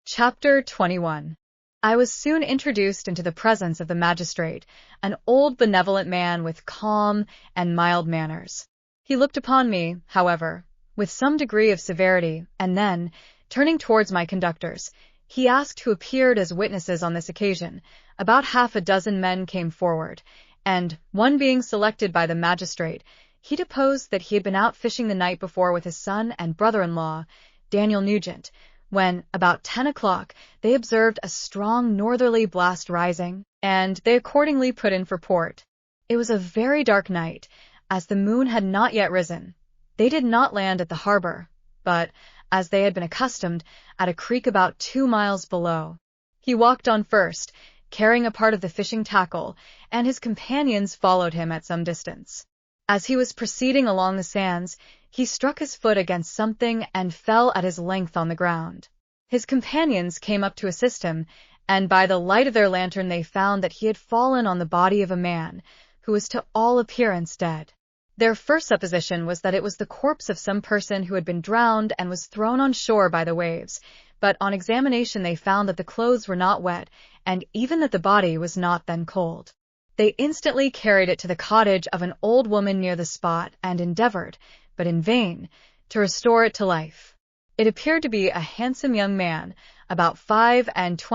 Chapter 21. I was soon introduced into the presence of the magistrate, an old benevolent man with calm and mild manners. He looked upon me, however, with some degree of severity, and then, turning towards my conductors, he asked who appeared as witnesses on this occasion. About half a dozen men came forward, and, one being selected by the magistrate, he deposed that he had been out fishing the night before with his son and brother-in-law, Daniel Nugent, when, about 10 o'clock, they observed a strong northerly blast rising, and they accordingly put in for port. It was a very dark night, as the moon had not yet risen. They did not land at the harbor, but, as they had been accustomed, at a creek about 2 miles below. He walked on first, carrying a part of the fishing tackle, and his companions followed him at some distance. As he was proceeding along the sands, he struck his foot against something and fell at his length on the ground. His companions came up to assist him, and by the light of their lantern they found that he had fallen on the body of a man, who was to all appearance dead. Their first supposition was that it was the corpse of some person who had been drowned and was thrown on shore by the waves, but on examination they found that the clothes were not wet, and even that the body was not then cold. They instantly carried it to the cottage of an old woman near the spot and endeavored, but in vain, to restore it to life. It appeared to be a handsome young man, about 25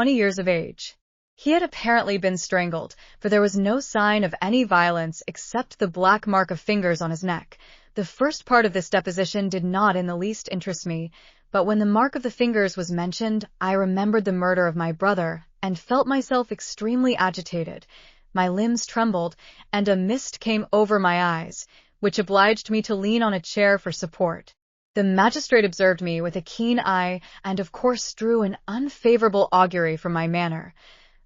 years of age. He had apparently been strangled, for there was no sign of any violence except the black mark of fingers on his neck. The first part of this deposition did not in the least interest me, but when the mark of the fingers was mentioned, I remembered the murder of my brother, and felt myself extremely agitated. My limbs trembled, and a mist came over my eyes, which obliged me to lean on a chair for support. The magistrate observed me with a keen eye, and of course drew an unfavorable augury from my manner.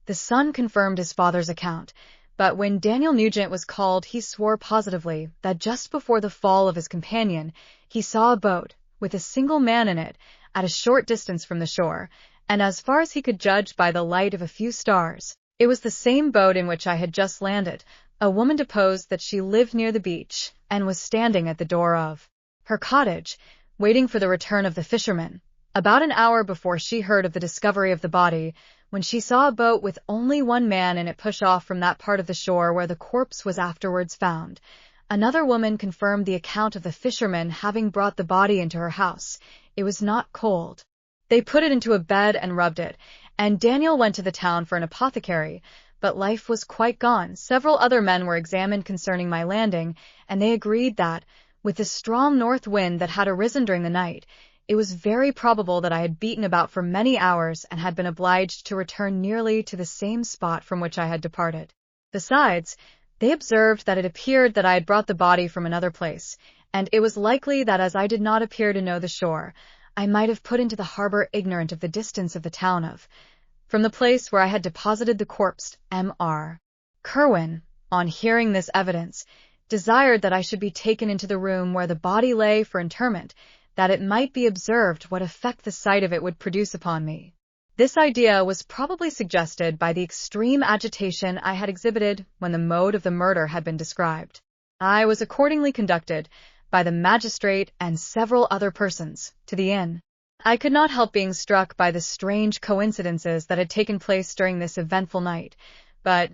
The son confirmed his father's account, but when Daniel Nugent was called he swore positively that just before the fall of his companion he saw a boat, with a single man in it, at a short distance from the shore, and as far as he could judge by the light of a few stars, it was the same boat in which I had just landed. A woman deposed that she lived near the beach, and was standing at the door of her cottage, waiting for the return of the fishermen, about an hour before she heard of the discovery of the body, when she saw a boat with only one man in it push off from that part of the shore where the corpse was afterwards found. Another woman confirmed the account of the fishermen having brought the body into her house. It was not cold. They put it into a bed and rubbed it, and Daniel went to the town for an apothecary, but life was quite gone. Several other men were examined concerning my landing, and they agreed that, with the strong north wind that had arisen during the night, it was very probable that I had beaten about for many hours and had been obliged to return nearly to the same spot from which I had departed. Besides, they observed that it appeared that I had brought the body from another place, and it was likely that as I did not appear to know the shore, I might have put into the harbor ignorant of the distance of the town from the place where I had deposited the corpse. Mr. Clerval, on hearing this evidence, desired that I should be taken into the room where the body lay for interment, that it might be observed what effect the sight of it would produce upon me. This idea was probably suggested by the extreme agitation I had exhibited when the mode of the murder had been described. I was accordingly conducted, by the magistrate and several other persons, to the inn. I could not help being struck by the strange coincidences that had taken place during this eventful night, but,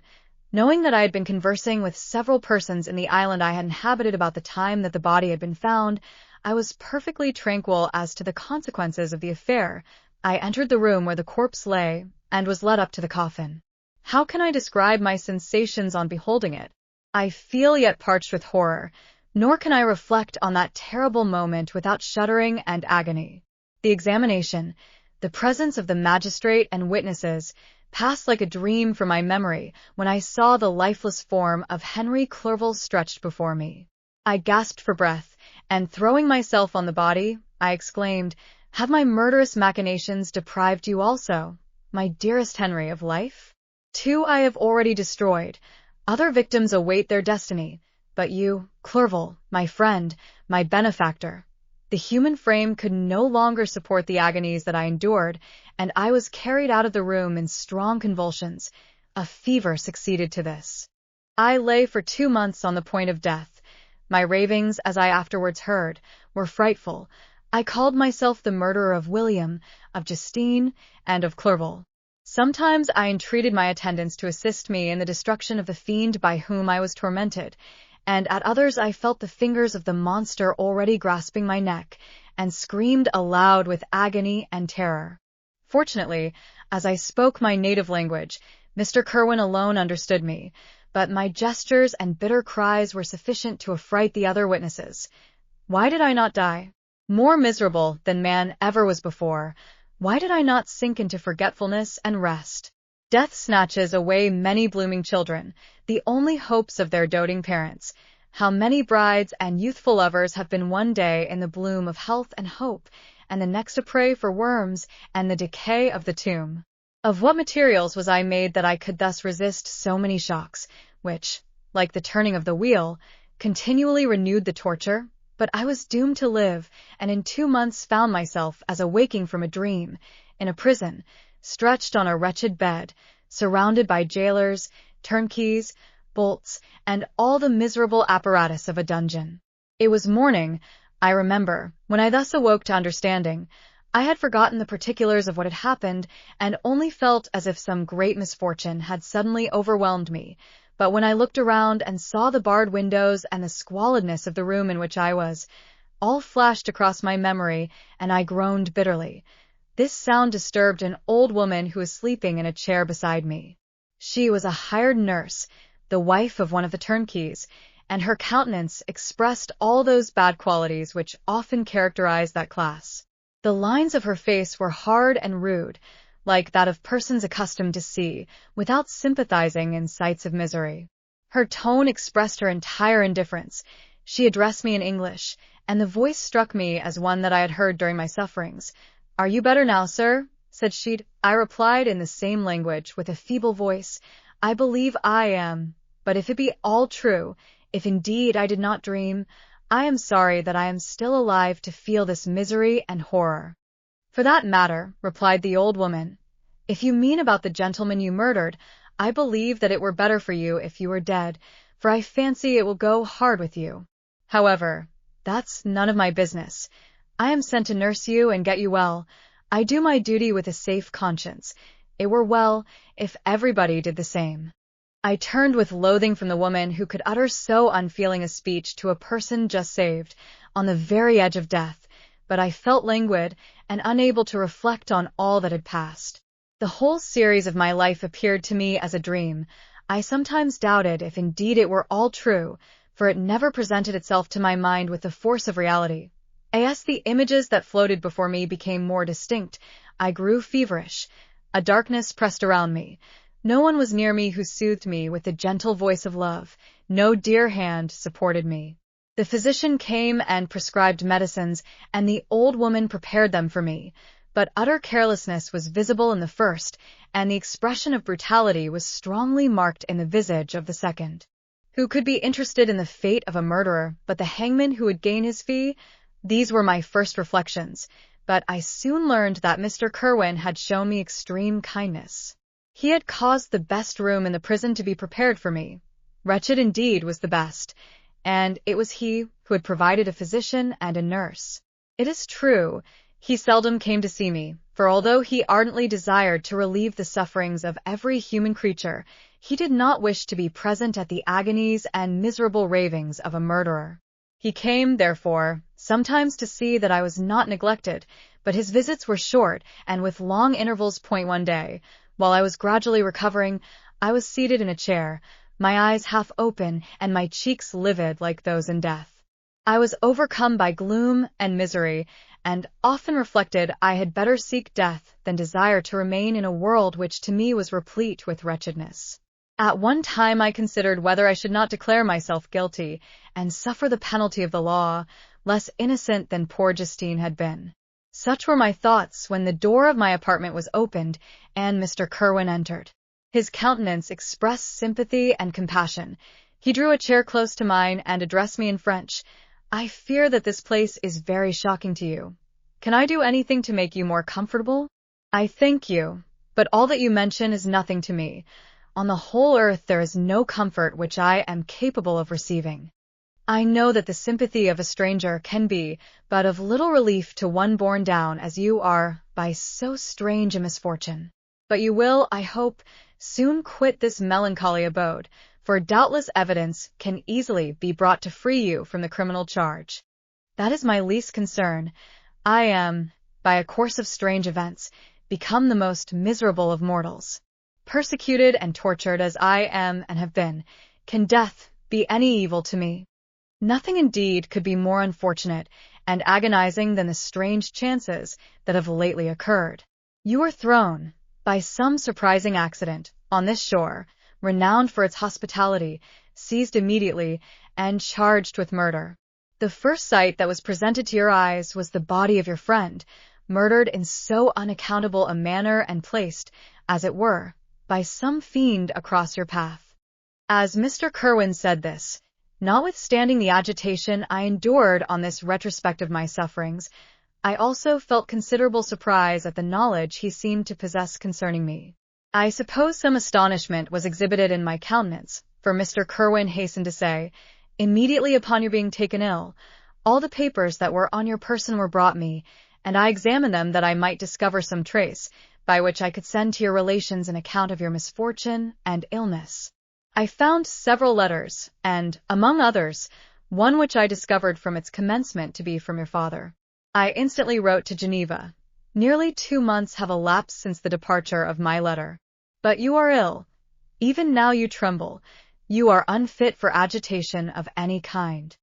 knowing that I had been conversing with several persons in the island I had inhabited about the time that the body had been found, I was perfectly tranquil as to the consequences of the affair. I entered the room where the corpse lay, and was led up to the coffin. How can I describe my sensations on beholding it? I feel yet parched with horror, nor can I reflect on that terrible moment without shuddering and agony. The examination, the presence of the magistrate and witnesses, passed like a dream from my memory when I saw the lifeless form of Henry Clerval stretched before me. I gasped for breath, and throwing myself on the body, I exclaimed, "Have my murderous machinations deprived you also, my dearest Henry, of life? 2 I have already destroyed. Other victims await their destiny, but you, Clerval, my friend, my benefactor." The human frame could no longer support the agonies that I endured, and I was carried out of the room in strong convulsions. A fever succeeded to this. I lay for 2 months on the point of death. My ravings, as I afterwards heard, were frightful. I called myself the murderer of William, of Justine, and of Clerval. Sometimes I entreated my attendants to assist me in the destruction of the fiend by whom I was tormented, and at others I felt the fingers of the monster already grasping my neck, and screamed aloud with agony and terror. Fortunately, as I spoke my native language, Mr. Clerval alone understood me, but my gestures and bitter cries were sufficient to affright the other witnesses. Why did I not die? More miserable than man ever was before, why did I not sink into forgetfulness and rest? Death snatches away many blooming children, the only hopes of their doting parents. How many brides and youthful lovers have been one day in the bloom of health and hope, and the next a prey for worms and the decay of the tomb. Of what materials was I made that I could thus resist so many shocks, which, like the turning of the wheel, continually renewed the torture? But I was doomed to live, and in 2 months found myself as awaking from a dream, in a prison, stretched on a wretched bed, surrounded by jailers, turnkeys, bolts, and all the miserable apparatus of a dungeon. It was morning, I remember, when I thus awoke to understanding. I had forgotten the particulars of what had happened, and only felt as if some great misfortune had suddenly overwhelmed me. But when I looked around and saw the barred windows and the squalidness of the room in which I was, all flashed across my memory, and I groaned bitterly. This sound disturbed an old woman who was sleeping in a chair beside me. She was a hired nurse, the wife of one of the turnkeys, and her countenance expressed all those bad qualities which often characterize that class. The lines of her face were hard and rude, like that of persons accustomed to see, without sympathizing in sights of misery. Her tone expressed her entire indifference. She addressed me in English, and the voice struck me as one that I had heard during my sufferings. "Are you better now, sir?" said she. I replied in the same language, with a feeble voice, "I believe I am, but if it be all true, if indeed I did not dream, I am sorry that I am still alive to feel this misery and horror." "For that matter," replied the old woman, "if you mean about the gentleman you murdered, I believe that it were better for you if you were dead, for I fancy it will go hard with you. However, that's none of my business. I am sent to nurse you and get you well. I do my duty with a safe conscience. It were well if everybody did the same." I turned with loathing from the woman who could utter so unfeeling a speech to a person just saved, on the very edge of death, but I felt languid and unable to reflect on all that had passed. The whole series of my life appeared to me as a dream. I sometimes doubted if indeed it were all true, for it never presented itself to my mind with the force of reality. As the images that floated before me became more distinct, I grew feverish. A darkness pressed around me. No one was near me who soothed me with the gentle voice of love. No dear hand supported me. The physician came and prescribed medicines, and the old woman prepared them for me. But utter carelessness was visible in the first, and the expression of brutality was strongly marked in the visage of the second. Who could be interested in the fate of a murderer but the hangman who would gain his fee? These were my first reflections, but I soon learned that Mr. Clerval had shown me extreme kindness. He had caused the best room in the prison to be prepared for me. Wretched indeed was the best, and it was he who had provided a physician and a nurse. It is true, he seldom came to see me, for although he ardently desired to relieve the sufferings of every human creature, he did not wish to be present at the agonies and miserable ravings of a murderer. He came, therefore, sometimes to see that I was not neglected, but his visits were short and with long intervals. One day, while I was gradually recovering, I was seated in a chair, my eyes half open and my cheeks livid like those in death. I was overcome by gloom and misery, and often reflected I had better seek death than desire to remain in a world which to me was replete with wretchedness. At one time I considered whether I should not declare myself guilty and suffer the penalty of the law, less innocent than poor Justine had been. Such were my thoughts when the door of my apartment was opened and Mr. Clerval entered. His countenance expressed sympathy and compassion. He drew a chair close to mine and addressed me in French. "I fear that this place is very shocking to you. Can I do anything to make you more comfortable?" "I thank you, but all that you mention is nothing to me. On the whole earth there is no comfort which I am capable of receiving." I know that the sympathy of a stranger can be but of little relief to one borne down as you are by so strange a misfortune. But you will, I hope, soon quit this melancholy abode, for doubtless evidence can easily be brought to free you from the criminal charge. That is my least concern. I am, by a course of strange events, become the most miserable of mortals. Persecuted and tortured as I am and have been, can death be any evil to me? Nothing indeed could be more unfortunate and agonizing than the strange chances that have lately occurred. You are thrown, by some surprising accident, on this shore, renowned for its hospitality, seized immediately, and charged with murder. The first sight that was presented to your eyes was the body of your friend, murdered in so unaccountable a manner and placed, as it were, by some fiend across your path. As Mr. Clerval said this, notwithstanding the agitation I endured on this retrospect of my sufferings, I also felt considerable surprise at the knowledge he seemed to possess concerning me. I suppose some astonishment was exhibited in my countenance, for Mr. Clerval hastened to say, "Immediately upon your being taken ill, all the papers that were on your person were brought me, and I examined them that I might discover some trace, by which I could send to your relations an account of your misfortune and illness. I found several letters, and, among others, one which I discovered from its commencement to be from your father. I instantly wrote to Geneva. Nearly 2 months have elapsed since the departure of my letter. But you are ill. Even now you tremble. You are unfit for agitation of any kind.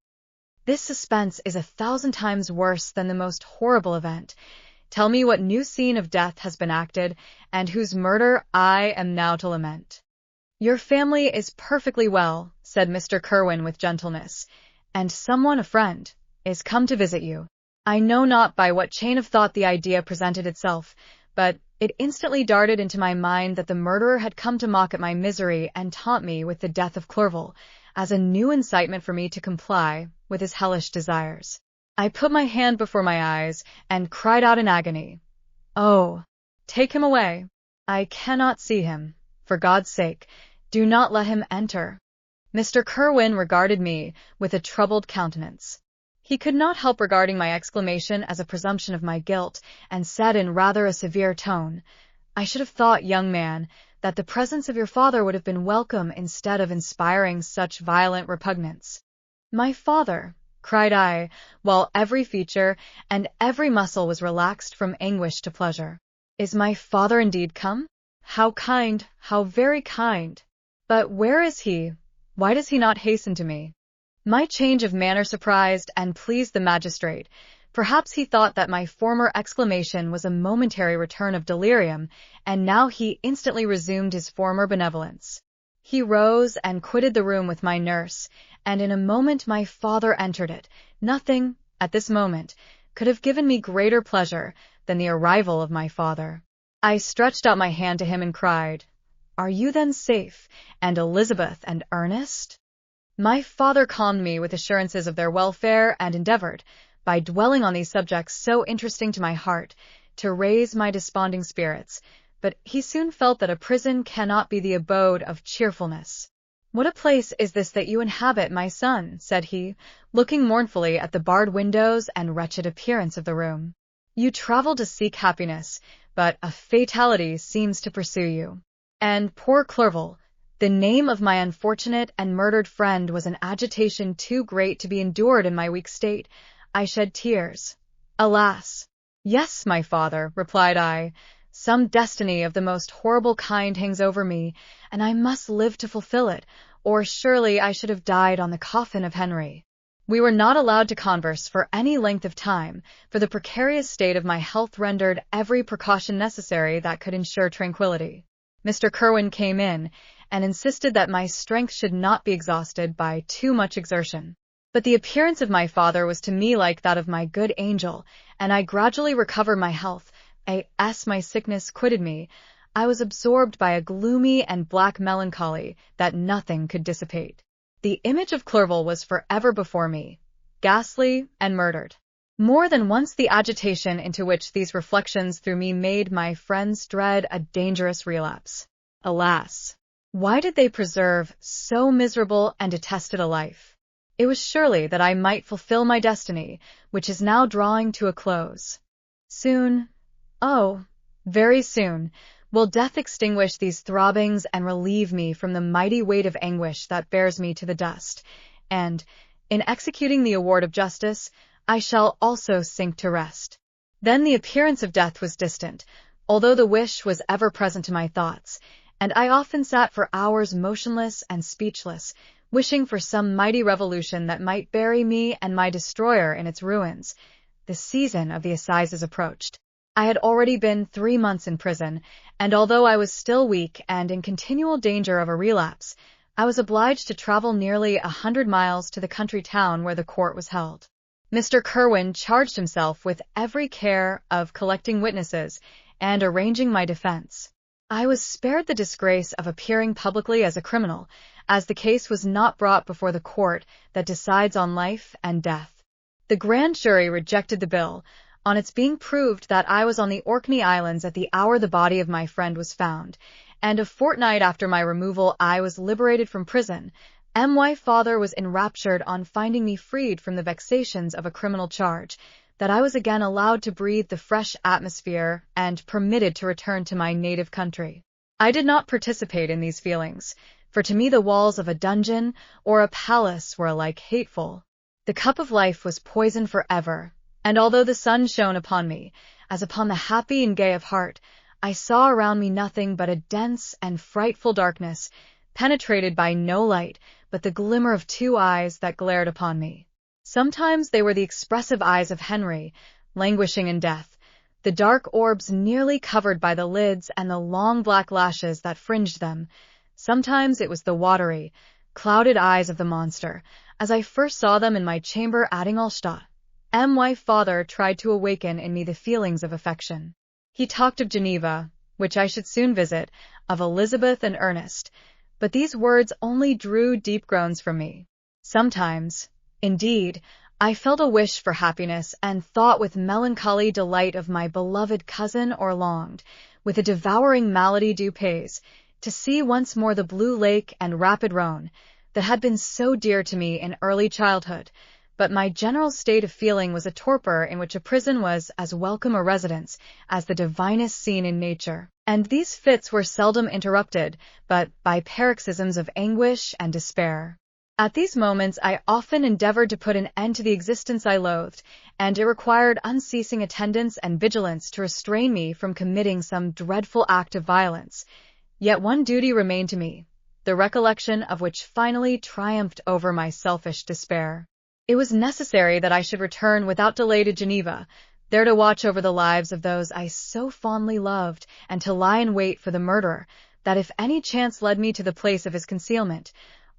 This suspense is 1,000 times worse than the most horrible event. Tell me what new scene of death has been acted, and whose murder I am now to lament." "Your family is perfectly well," said Mr. Clerval with gentleness, "and someone, a friend, is come to visit you. I know not by what chain of thought the idea presented itself, but it instantly darted into my mind that the murderer had come to mock at my misery and taunt me with the death of Clerval, as a new incitement for me to comply with his hellish desires. I put my hand before my eyes and cried out in agony, 'Oh, take him away! I cannot see him. For God's sake, do not let him enter.'" Mr. Clerval regarded me with a troubled countenance. He could not help regarding my exclamation as a presumption of my guilt, and said in rather a severe tone, "I should have thought, young man, that the presence of your father would have been welcome instead of inspiring such violent repugnance." "My father!" cried I, while every feature and every muscle was relaxed from anguish to pleasure. "Is my father indeed come? How kind, how very kind! But where is he? Why does he not hasten to me?" My change of manner surprised and pleased the magistrate. Perhaps he thought that my former exclamation was a momentary return of delirium, and now he instantly resumed his former benevolence. He rose and quitted the room with my nurse, and in a moment my father entered it. Nothing, at this moment, could have given me greater pleasure than the arrival of my father. I stretched out my hand to him and cried, "Are you then safe, and Elizabeth and Ernest?" My father calmed me with assurances of their welfare and endeavored, by dwelling on these subjects so interesting to my heart, to raise my desponding spirits, but he soon felt that a prison cannot be the abode of cheerfulness. "What a place is this that you inhabit, my son?" said he, looking mournfully at the barred windows and wretched appearance of the room. "You travel to seek happiness, but a fatality seems to pursue you. And poor Clerval, the name of my unfortunate and murdered friend was an agitation too great to be endured in my weak state. I shed tears. Alas!" "Yes, my father," replied I, "some destiny of the most horrible kind hangs over me, and I must live to fulfill it, or surely I should have died on the coffin of Henry." We were not allowed to converse for any length of time, for the precarious state of my health rendered every precaution necessary that could ensure tranquillity. Mr. Clerval came in, and insisted that my strength should not be exhausted by too much exertion. But the appearance of my father was to me like that of my good angel, and I gradually recovered my health. As my sickness quitted me, I was absorbed by a gloomy and black melancholy that nothing could dissipate. The image of Clerval was forever before me, ghastly and murdered. More than once the agitation into which these reflections threw me made my friends dread a dangerous relapse. Alas! Why did they preserve so miserable and detested a life? It was surely that I might fulfill my destiny, which is now drawing to a close. Soon, oh, very soon, will death extinguish these throbbings and relieve me from the mighty weight of anguish that bears me to the dust, and, in executing the award of justice, I shall also sink to rest. Then the appearance of death was distant, although the wish was ever present to my thoughts, and I often sat for hours motionless and speechless, wishing for some mighty revolution that might bury me and my destroyer in its ruins. The season of the assizes approached. I had already been 3 months in prison, and although I was still weak and in continual danger of a relapse, I was obliged to travel nearly 100 miles to the country town where the court was held. Mr. Kirwan charged himself with every care of collecting witnesses and arranging my defense. I was spared the disgrace of appearing publicly as a criminal, as the case was not brought before the court that decides on life and death. The grand jury rejected the bill, on its being proved that I was on the Orkney Islands at the hour the body of my friend was found, and a fortnight after my removal I was liberated from prison. My father was enraptured on finding me freed from the vexations of a criminal charge, that I was again allowed to breathe the fresh atmosphere and permitted to return to my native country. I did not participate in these feelings, for to me the walls of a dungeon or a palace were alike hateful. The cup of life was poisoned forever, and although the sun shone upon me, as upon the happy and gay of heart, I saw around me nothing but a dense and frightful darkness, penetrated by no light but the glimmer of 2 eyes that glared upon me. Sometimes they were the expressive eyes of Henry, languishing in death, the dark orbs nearly covered by the lids and the long black lashes that fringed them. Sometimes it was the watery, clouded eyes of the monster, as I first saw them in my chamber at Ingolstadt. My father tried to awaken in me the feelings of affection. He talked of Geneva, which I should soon visit, of Elizabeth and Ernest, but these words only drew deep groans from me. Sometimes, indeed, I felt a wish for happiness and thought with melancholy delight of my beloved cousin, or longed, with a devouring malady du pays, to see once more the blue lake and rapid Rhone, that had been so dear to me in early childhood. But my general state of feeling was a torpor in which a prison was as welcome a residence as the divinest scene in nature, and these fits were seldom interrupted but by paroxysms of anguish and despair. At these moments I often endeavored to put an end to the existence I loathed, and it required unceasing attendance and vigilance to restrain me from committing some dreadful act of violence. Yet one duty remained to me, the recollection of which finally triumphed over my selfish despair. It was necessary that I should return without delay to Geneva, there to watch over the lives of those I so fondly loved, and to lie in wait for the murderer, that if any chance led me to the place of his concealment,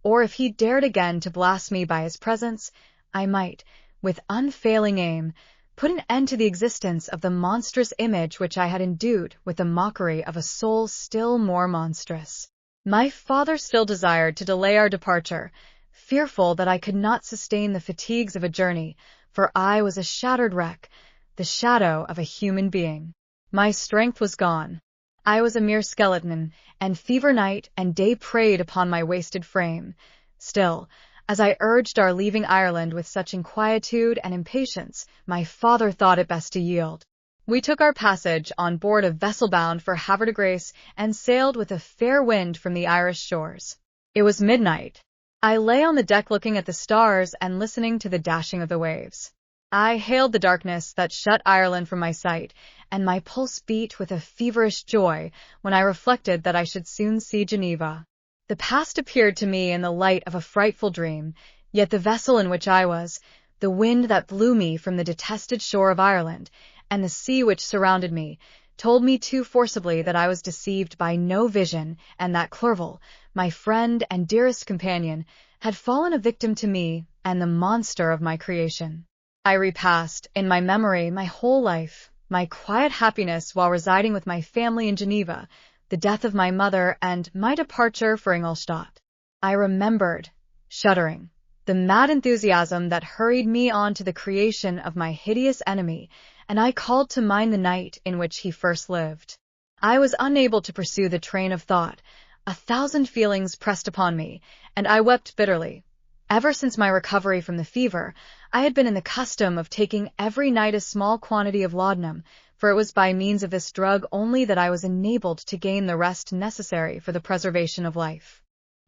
or if he dared again to blast me by his presence, I might, with unfailing aim, put an end to the existence of the monstrous image which I had endued with the mockery of a soul still more monstrous. My father still desired to delay our departure, fearful that I could not sustain the fatigues of a journey, for I was a shattered wreck, the shadow of a human being. My strength was gone. I was a mere skeleton, and fever night and day preyed upon my wasted frame. Still, as I urged our leaving Ireland with such inquietude and impatience, my father thought it best to yield. We took our passage on board a vessel bound for Havre de Grace and sailed with a fair wind from the Irish shores. It was midnight. I lay on the deck looking at the stars and listening to the dashing of the waves. I hailed the darkness that shut Ireland from my sight, and my pulse beat with a feverish joy when I reflected that I should soon see Geneva. The past appeared to me in the light of a frightful dream, yet the vessel in which I was, the wind that blew me from the detested shore of Ireland, and the sea which surrounded me, told me too forcibly that I was deceived by no vision, and that Clerval, my friend and dearest companion, had fallen a victim to me and the monster of my creation. I repassed, in my memory, my whole life, my quiet happiness while residing with my family in Geneva, the death of my mother, and my departure for Ingolstadt. I remembered, shuddering, the mad enthusiasm that hurried me on to the creation of my hideous enemy, and I called to mind the night in which he first lived. I was unable to pursue the train of thought. 1,000 feelings pressed upon me, and I wept bitterly. Ever since my recovery from the fever, I had been in the custom of taking every night a small quantity of laudanum, for it was by means of this drug only that I was enabled to gain the rest necessary for the preservation of life.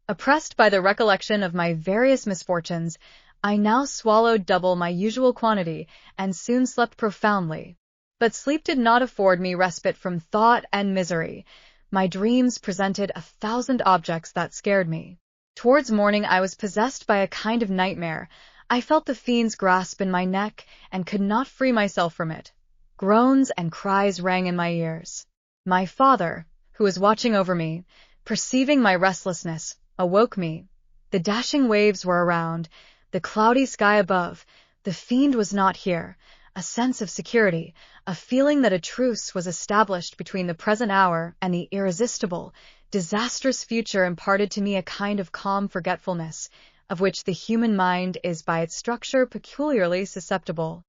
Oppressed by the recollection of my various misfortunes, I now swallowed double my usual quantity and soon slept profoundly. But sleep did not afford me respite from thought and misery. My dreams presented 1,000 objects that scared me. Towards morning I was possessed by a kind of nightmare. I felt the fiend's grasp in my neck and could not free myself from it. Groans and cries rang in my ears. My father, who was watching over me, perceiving my restlessness, awoke me. The dashing waves were around, the cloudy sky above. The fiend was not here. A sense of security, a feeling that a truce was established between the present hour and the irresistible, disastrous future imparted to me a kind of calm forgetfulness, of which the human mind is by its structure peculiarly susceptible.